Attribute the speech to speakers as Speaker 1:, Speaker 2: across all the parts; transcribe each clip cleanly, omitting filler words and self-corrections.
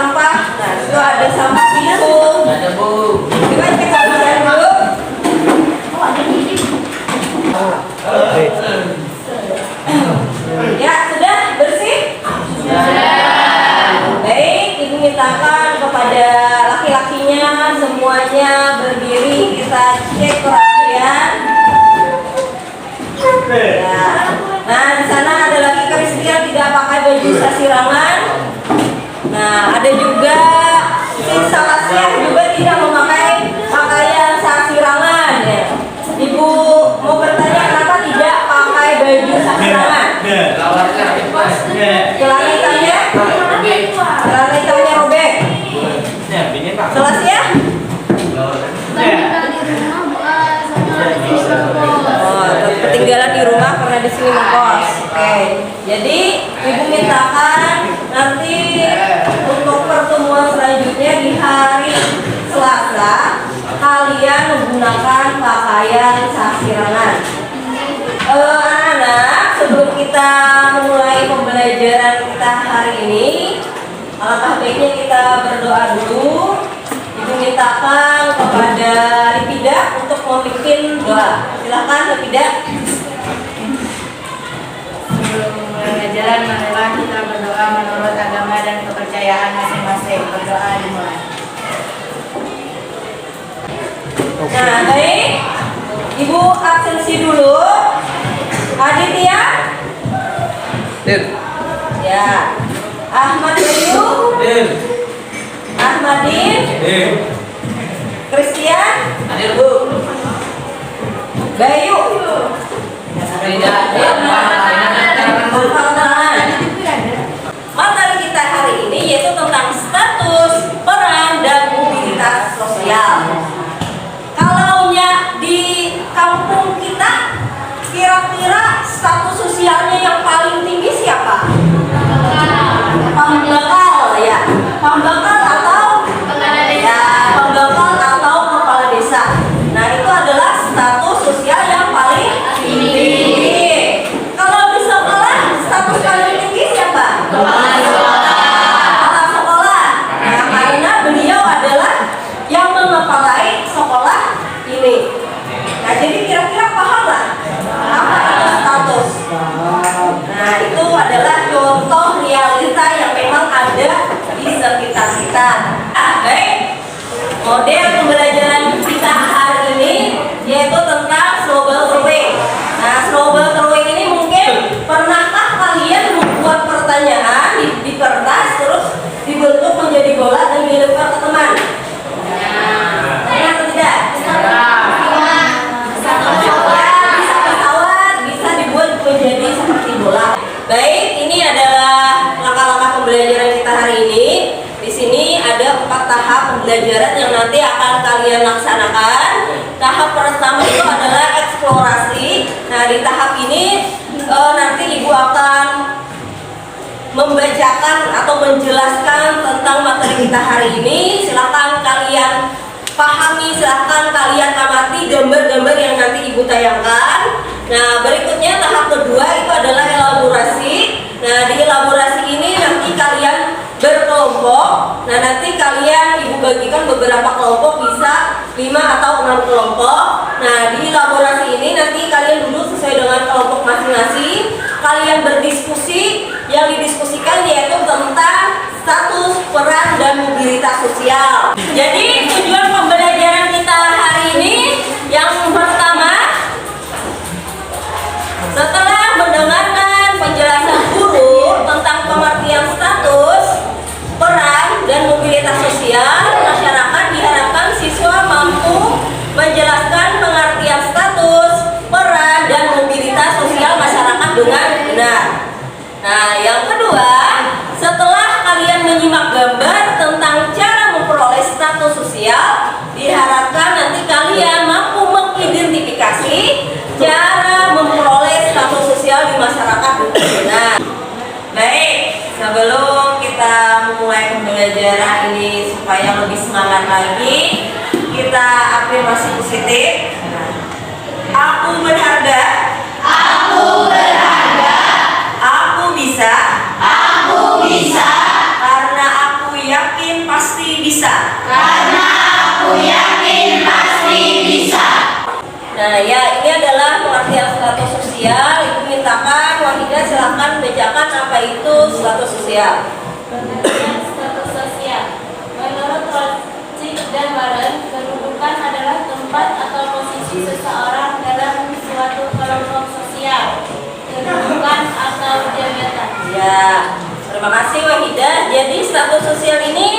Speaker 1: sampah. Nah, itu ada sampah itu.
Speaker 2: Ada Bu.
Speaker 1: Coba kita bersihkan dulu. Ya, sudah bersih? Baik, ibu mintakan kepada laki-lakinya semuanya berdiri, kita cek perhatian. Ya. Nah, di sana ada lagi Christian tidak pakai baju sasirangan. Nah, ada juga si Salasya juga tidak memakai pakaian sasirangan. Ya. Ibu mau bertanya kenapa tidak pakai baju sasirangan? Celana hitamnya? Celana hitamnya robek. Salasya? Ketinggalan di rumah karena di sini ngekos. Oke. Jadi ibu mintakan nanti untuk pertemuan selanjutnya di hari Selasa kalian menggunakan pakaian sasirangan. Anak-anak, sebelum kita memulai pembelajaran kita hari ini, alangkah baiknya kita berdoa dulu. Ibu mintakan kepada Lipida untuk memimpin doa. Silakan Lipida.
Speaker 3: Sebelum pembelajaran, marilah kita berdoa menurut agama dan kepercayaan masing-masing. Berdoa dimulai.
Speaker 1: Nah, baik. Ibu absensi dulu. Aditya. Ya. Ahmad Bayu. Ahmadin. Christian.
Speaker 2: Hadir Bu.
Speaker 1: Bayu. Materi kita hari ini yaitu tentang status, peran, dan mobilitas sosial. Kalaunya di kampung kita, kira-kira status sosialnya yang paling tinggi siapa? Pembekal ya, pembekal atau ya, pembekal atau kepala desa. Nah, itu adalah status sosial yang paling tinggi. Kalau di sekolah, status paling tinggi siapa? Kepala sekolah. Nah, karena beliau adalah yang mengepalai sekolah ini. Nah, jadi kira-kira paham nggak apa itu status? Nah, itu adalah contoh realita yang memang ada di sekitar kita. Baik, model pembelajaran kita hari ini yaitu tentang snowball throwing. Nah, snowball throwing ini mungkin pernahkah kalian membuat pertanyaan di kertas terus dibentuk menjadi bola dan dilempar ke teman? Pernah atau tidak? Bisa pesawat, bisa dibuat menjadi seperti bola. Baik, ini adalah langkah-langkah pembelajaran kita hari ini. Di sini ada 4 tahap pembelajaran yang nanti akan kalian laksanakan. Tahap pertama itu adalah eksplorasi. Nah, di tahap ini nanti ibu akan membacakan atau menjelaskan tentang materi kita hari ini. Silakan kalian pahami, silakan kalian amati gambar-gambar yang nanti ibu tayangkan. Nah, berikutnya tahap kedua itu adalah elaborasi. Nah, di elaborasi ini nanti kalian berkelompok. Nah, nanti kalian ibu bagikan beberapa kelompok, bisa 5 atau 6 kelompok. Nah, di elaborasi ini nanti kalian duduk sesuai dengan kelompok masing-masing. Kalian berdiskusi, yang didiskusikan yaitu tentang status, peran, dan mobilitas sosial. Jadi tujuan pembelajaran kita hari ini yang pertama, setelah mendengarkan penjelasan guru tentang pengertian status, peran, dan mobilitas sosial masyarakat, diharapkan siswa mampu menjelaskan pengertian status, peran, dan mobilitas sosial masyarakat dengan benar. Nah, yang kedua, setelah kalian menyimak gambar tentang cara memperoleh status sosial, diharapkan nanti kalian mampu mengidentifikasi cara memperoleh status sosial di masyarakat dengan benar. Baik, sebelum kita memulai pembelajaran ini supaya lebih semangat lagi, kita afirmasi positif. Aku berharga.
Speaker 4: Aku berharga.
Speaker 1: Aku bisa.
Speaker 4: Aku bisa.
Speaker 1: Karena aku yakin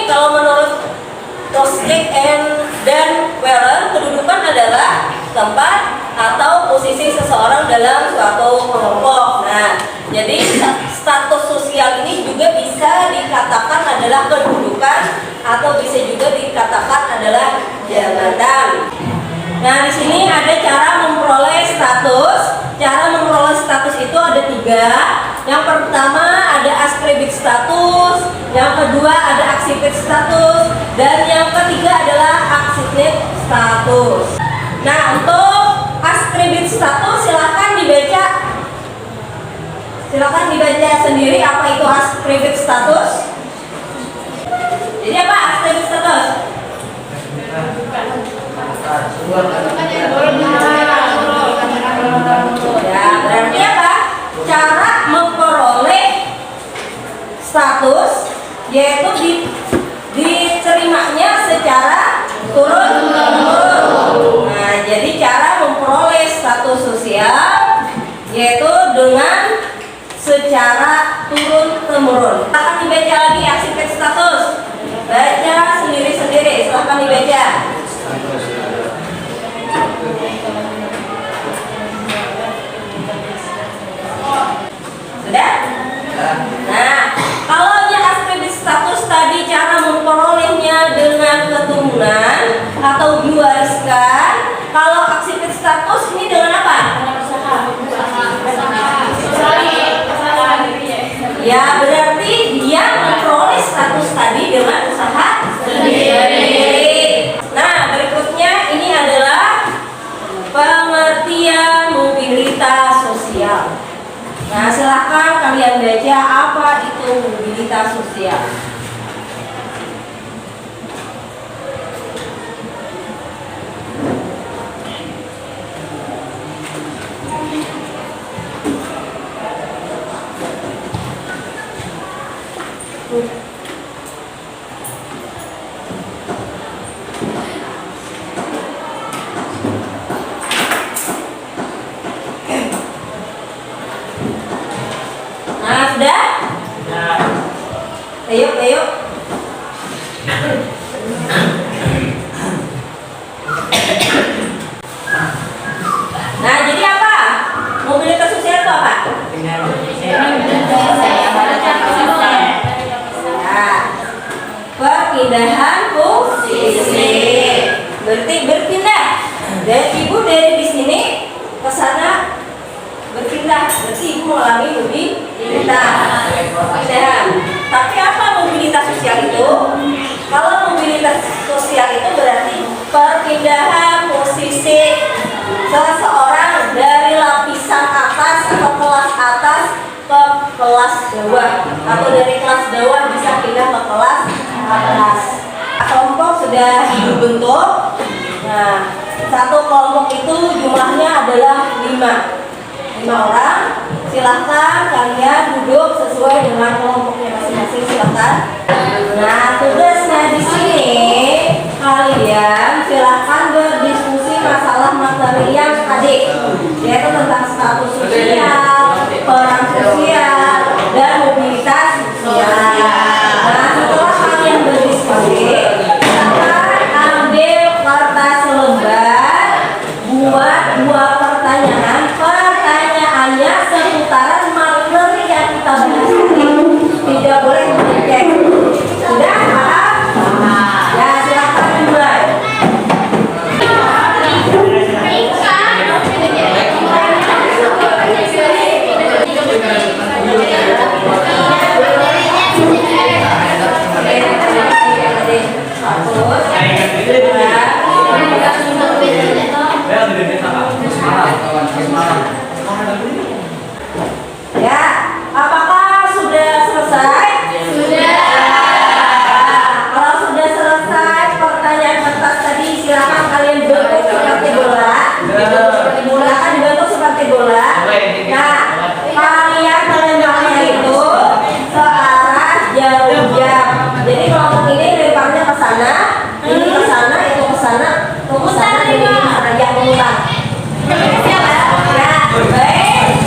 Speaker 1: kalau menurut Toskek dan Weller, kedudukan adalah tempat atau posisi seseorang dalam suatu kelompok. Nah, jadi status sosial ini juga bisa dikatakan adalah kedudukan atau bisa juga dikatakan adalah jabatan. Nah, di sini ada cara memperoleh status. Cara memperoleh status itu ada 3. Yang pertama ada askribit status, yang kedua ada aksipit status, dan yang ketiga adalah aksipit status. Nah, untuk askribit status silahkan dibaca. Silahkan dibaca sendiri apa itu askribit status. Jadi apa askribit status? Ya, berarti apa? Cara memperoleh status yaitu diterimanya secara turun-temurun. Nah, jadi cara memperoleh status sosial yaitu dengan secara turun-temurun. Akan dibaca lagi aksipit status. Baca sendiri-sendiri, silahkan dibaca. Sudah? Nah, kalau askribit status tadi cara memperolehnya dengan keturunan atau diwariskan. Kalau aksipit status ini dengan apa? Ya, berarti dia memperoleh status tadi dengan usaha sendiri. Nah, berikutnya ini adalah pengertian mobilitas sosial. Nah, silahkan kalian baca apa itu mobilitas sosial. Nah, sudah? Ayo. Nah, jadi apa? Mobilitas sosial itu apa? Nah, perpindahan posisi. Berarti berpindah. Dan ibu dari di sini ke sana berpindah. Berarti ibu mengalami mobilitas. Perpindahan. Tapi apa mobilitas sosial itu? Kalau mobilitas sosial itu berarti perpindahan posisi seseorang dari lapisan atas atau kelas atas ke kelas bawah, atau dari kelas bawah bisa pindah ke kelas atas. Kelompok sudah dibentuk. Nah, satu kelompok itu jumlahnya adalah 5 orang. Silahkan kalian duduk sesuai dengan kelompoknya masing-masing. Silahkan. Nah, tugasnya di sini kalian silahkan berdiskusi masalah materi yang tadi, yaitu tentang status sosial, peran sosial, dan mobilitas sosial. Nah, setelah kalian berdiskusi, silahkan ambil kertas lembar, buat 2 pertanyaan. Pertanyaannya seputaran materi yang kita bahas tadi. Tidak boleh mengecek. Sudah paham? Ya, silakan dimulai. Ya, apakah sudah selesai? Sudah. Kalau sudah selesai pertanyaan kertas tadi, silakan kalian bentuk seperti bola. Akan dibentuk seperti bola. Nah, kalian melemparnya itu searah jauh-jauh. Jadi kelompok ini lemparnya ke sana, ini ke sana, itu ke sana, itu ke sana, ini ke sana, yang mengulang. Ya, baik.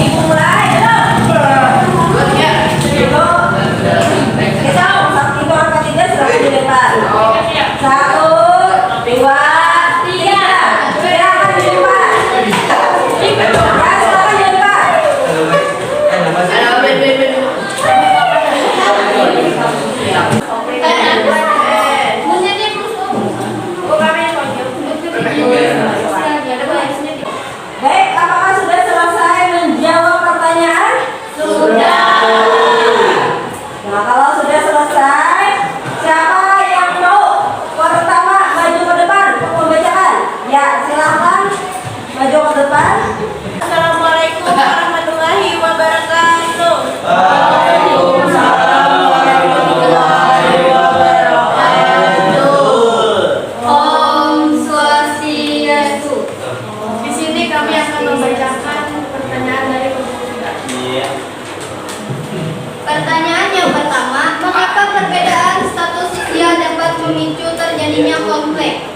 Speaker 2: konflik?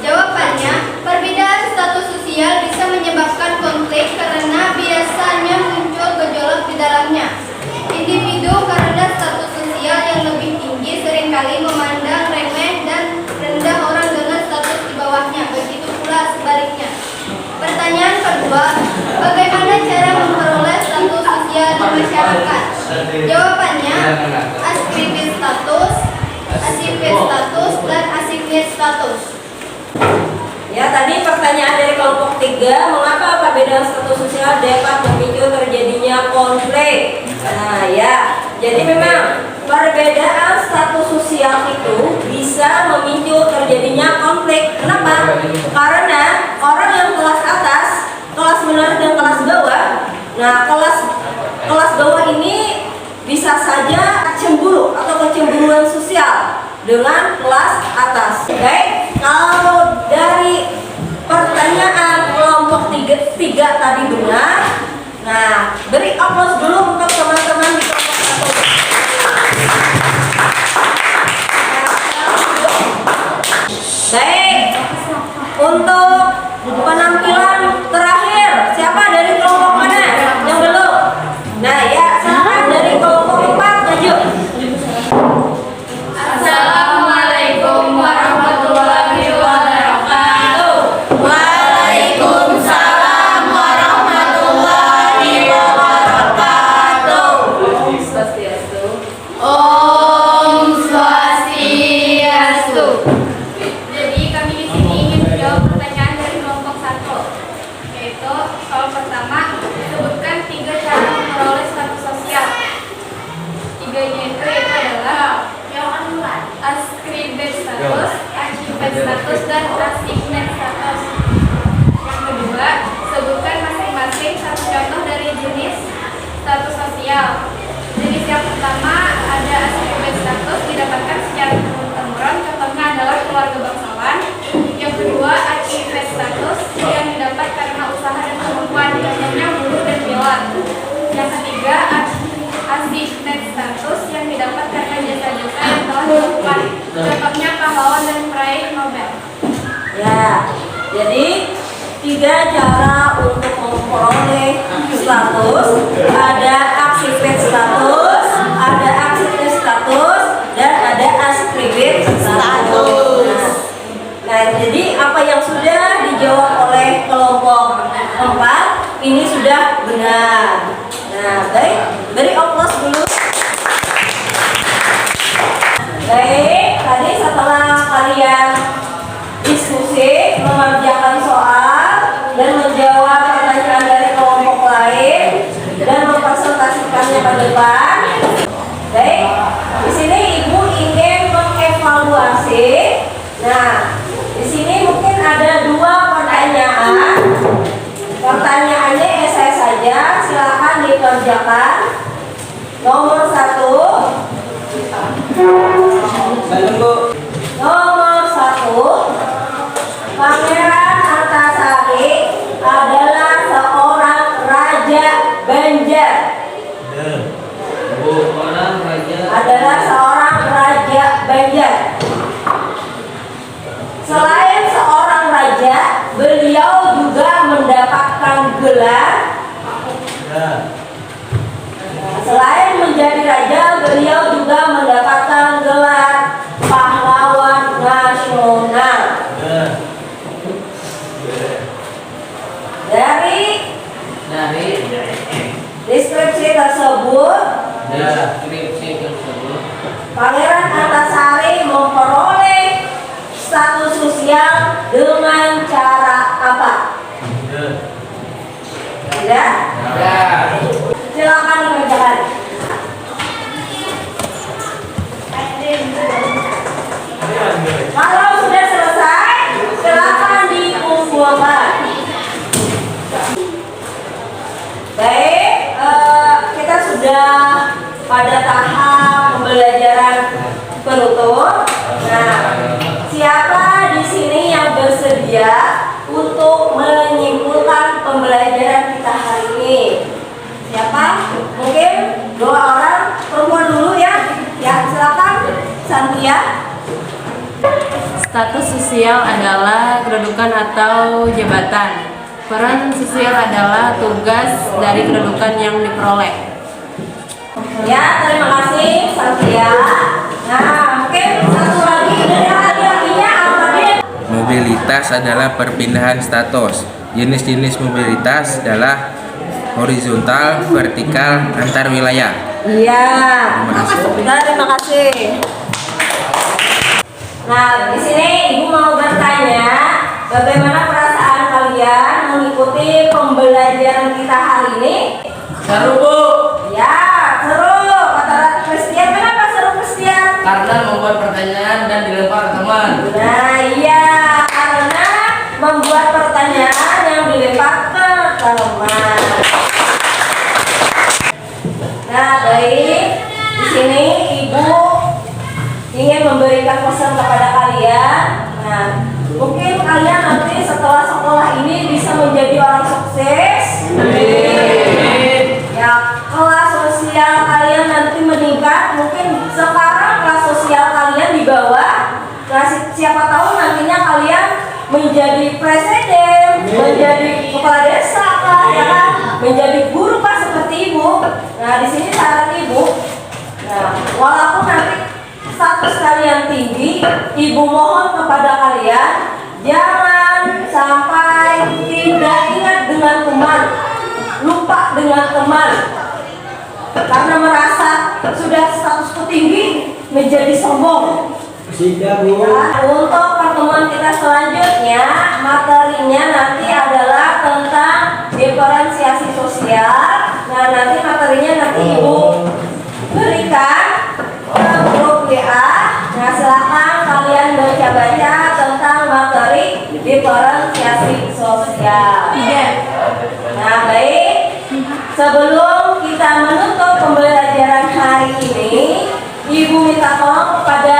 Speaker 2: Jawabannya, perbedaan status sosial bisa menyebabkan konflik karena biasanya muncul gejolak di dalamnya. Individu karena status sosial yang lebih tinggi seringkali memandang remeh dan rendah orang dengan status di bawahnya, begitu pula sebaliknya. Pertanyaan kedua, bagaimana cara memperoleh status sosial di masyarakat? Jawabannya, askripsi status, asifit status, dan asignet status.
Speaker 1: Ya, tadi pertanyaan dari kelompok 3, mengapa perbedaan status sosial dapat memicu terjadinya konflik? Nah, ya, jadi memang perbedaan status sosial itu bisa memicu terjadinya konflik. Kenapa? Karena orang yang kelas atas, kelas menengah dan kelas bawah, nah kelas bawah ini bisa saja cemburu atau kecemburuan sosial dengan kelas atas. Baik, kalau dari pertanyaan kelompok 3 tadi benar, nah beri aplaus dulu untuk teman-teman di kelompok 1. Baik, untuk penampilan terakhir, siapa dari kelompok mana yang belum? Nah ya, silakan dari kelompok 4, maju.
Speaker 2: Assalamualaikum warahmatullahi wabarakatuh.
Speaker 1: Waalaikumsalam warahmatullahi wabarakatuh.
Speaker 2: Om Swastiastu. Jadi kami di sini ingin menjawab pertanyaan dari kelompok 1, yaitu soal pertama, sebutkan 3 cara memperoleh status sosial. 3-nya itu adalah askribet status, asifet status, dan asignet status. Yang kedua, sebutkan masing-masing satu contoh dari jenis status sosial. Jenis yang pertama ada askribet status, didapatkan secara turun-temurun, contohnya adalah keluarga bangsawan. Yang kedua, asifet status yang didapat karena usaha dan kemampuan, contohnya buruh dan pilot. Yang ketiga, asignet status yang didapat karena jasa-jasa yang telah dilakukan, contohnya pahlawan dan peraih Nobel.
Speaker 1: Ya, jadi 3 cara untuk memperoleh status, ada asifet status, ada asignet status, dan ada askribet status. Nah, jadi apa yang sudah dijawab oleh kelompok 4 ini sudah benar. Nah, baik, beri aplaus dulu. Baik, tadi setelah kalian diskusi, mengerjakan soal, dan menjawab pertanyaan dari kelompok lain, dan mempresentasikannya ke depan. Baik, di sini Ibu ingin mengevaluasi. Nah, di sini mungkin ada 2 pertanyaan. Pertanyaannya esai saja, silakan dikerjakan. Nomor 1. Nomor 1. Pangeran Antasari adalah seorang raja Banjar. Adalah seorang raja Banjar. Selain seorang raja, beliau juga mendapatkan gelar. Selain menjadi raja, beliau juga mendapatkan gelar pahlawan nasional. Dari deskripsi tersebut, Pangeran Antasari memperoleh status sosial dengan cara apa? Tidak? Silakan dikerjakan. Kalau sudah selesai, silakan dikumpulkan. Baik, kita sudah pada tahap pembelajaran penutup. Nah, siapa di sini yang bersedia untuk menyimpulkan pembelajaran kita hari ini? Siapa? Mungkin 2 orang, perempuan dulu ya. Ya, silakan. Santia.
Speaker 4: Status sosial adalah kedudukan atau jabatan. Peran sosial adalah tugas dari kedudukan yang diperoleh.
Speaker 1: Ya, terima kasih Satria. Nah, mungkin satu lagi dari ahli-ahlinya apa dia?
Speaker 5: Mobilitas adalah perpindahan status. Jenis-jenis mobilitas adalah horizontal, vertikal, antar wilayah.
Speaker 1: Iya.
Speaker 5: Terima kasih.
Speaker 1: Nah, di sini Ibu mau bertanya, bagaimana perasaan kalian mengikuti pembelajaran kita hari ini?
Speaker 6: Seru, Bu.
Speaker 1: Ya, seru. Kata Christian, kenapa seru Christian?
Speaker 6: Karena membuat pertanyaan dan dilempar ke teman.
Speaker 1: Nah, iya, karena membuat pertanyaan yang dilempar ke teman. Nah, baik. Di sini Ibu ingin memberikan pesan kepada kalian. Nah, mungkin kalian nanti setelah sekolah ini bisa menjadi orang sukses. Ya, kelas sosial kalian nanti meningkat. Mungkin sekarang kelas sosial kalian di bawah. Nah, siapa tahu nantinya kalian menjadi presiden, menjadi kepala desa, kah, ya kan? Menjadi guru kah seperti Ibu. Nah, di sini saran Ibu. Nah, walaupun nanti status kalian tinggi, Ibu mohon kepada kalian jangan sampai tidak ingat dengan teman, lupa dengan teman, karena merasa sudah statusku tinggi menjadi sombong.
Speaker 6: Sudah, Bu.
Speaker 1: Nah, untuk pertemuan kita selanjutnya, materinya nanti adalah tentang diferensiasi sosial. Nah, nanti materinya nanti Ibu berikan ke grup WA. Nah, silakan kalian baca-baca tentang materi diferensiasi sosial. Nah, baik. Sebelum kita menutup pembelajaran hari ini, Ibu minta tolong kepada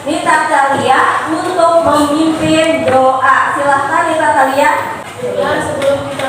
Speaker 1: Nita Talia untuk memimpin doa. Silahkan Nita Talia.
Speaker 2: Sebelum kita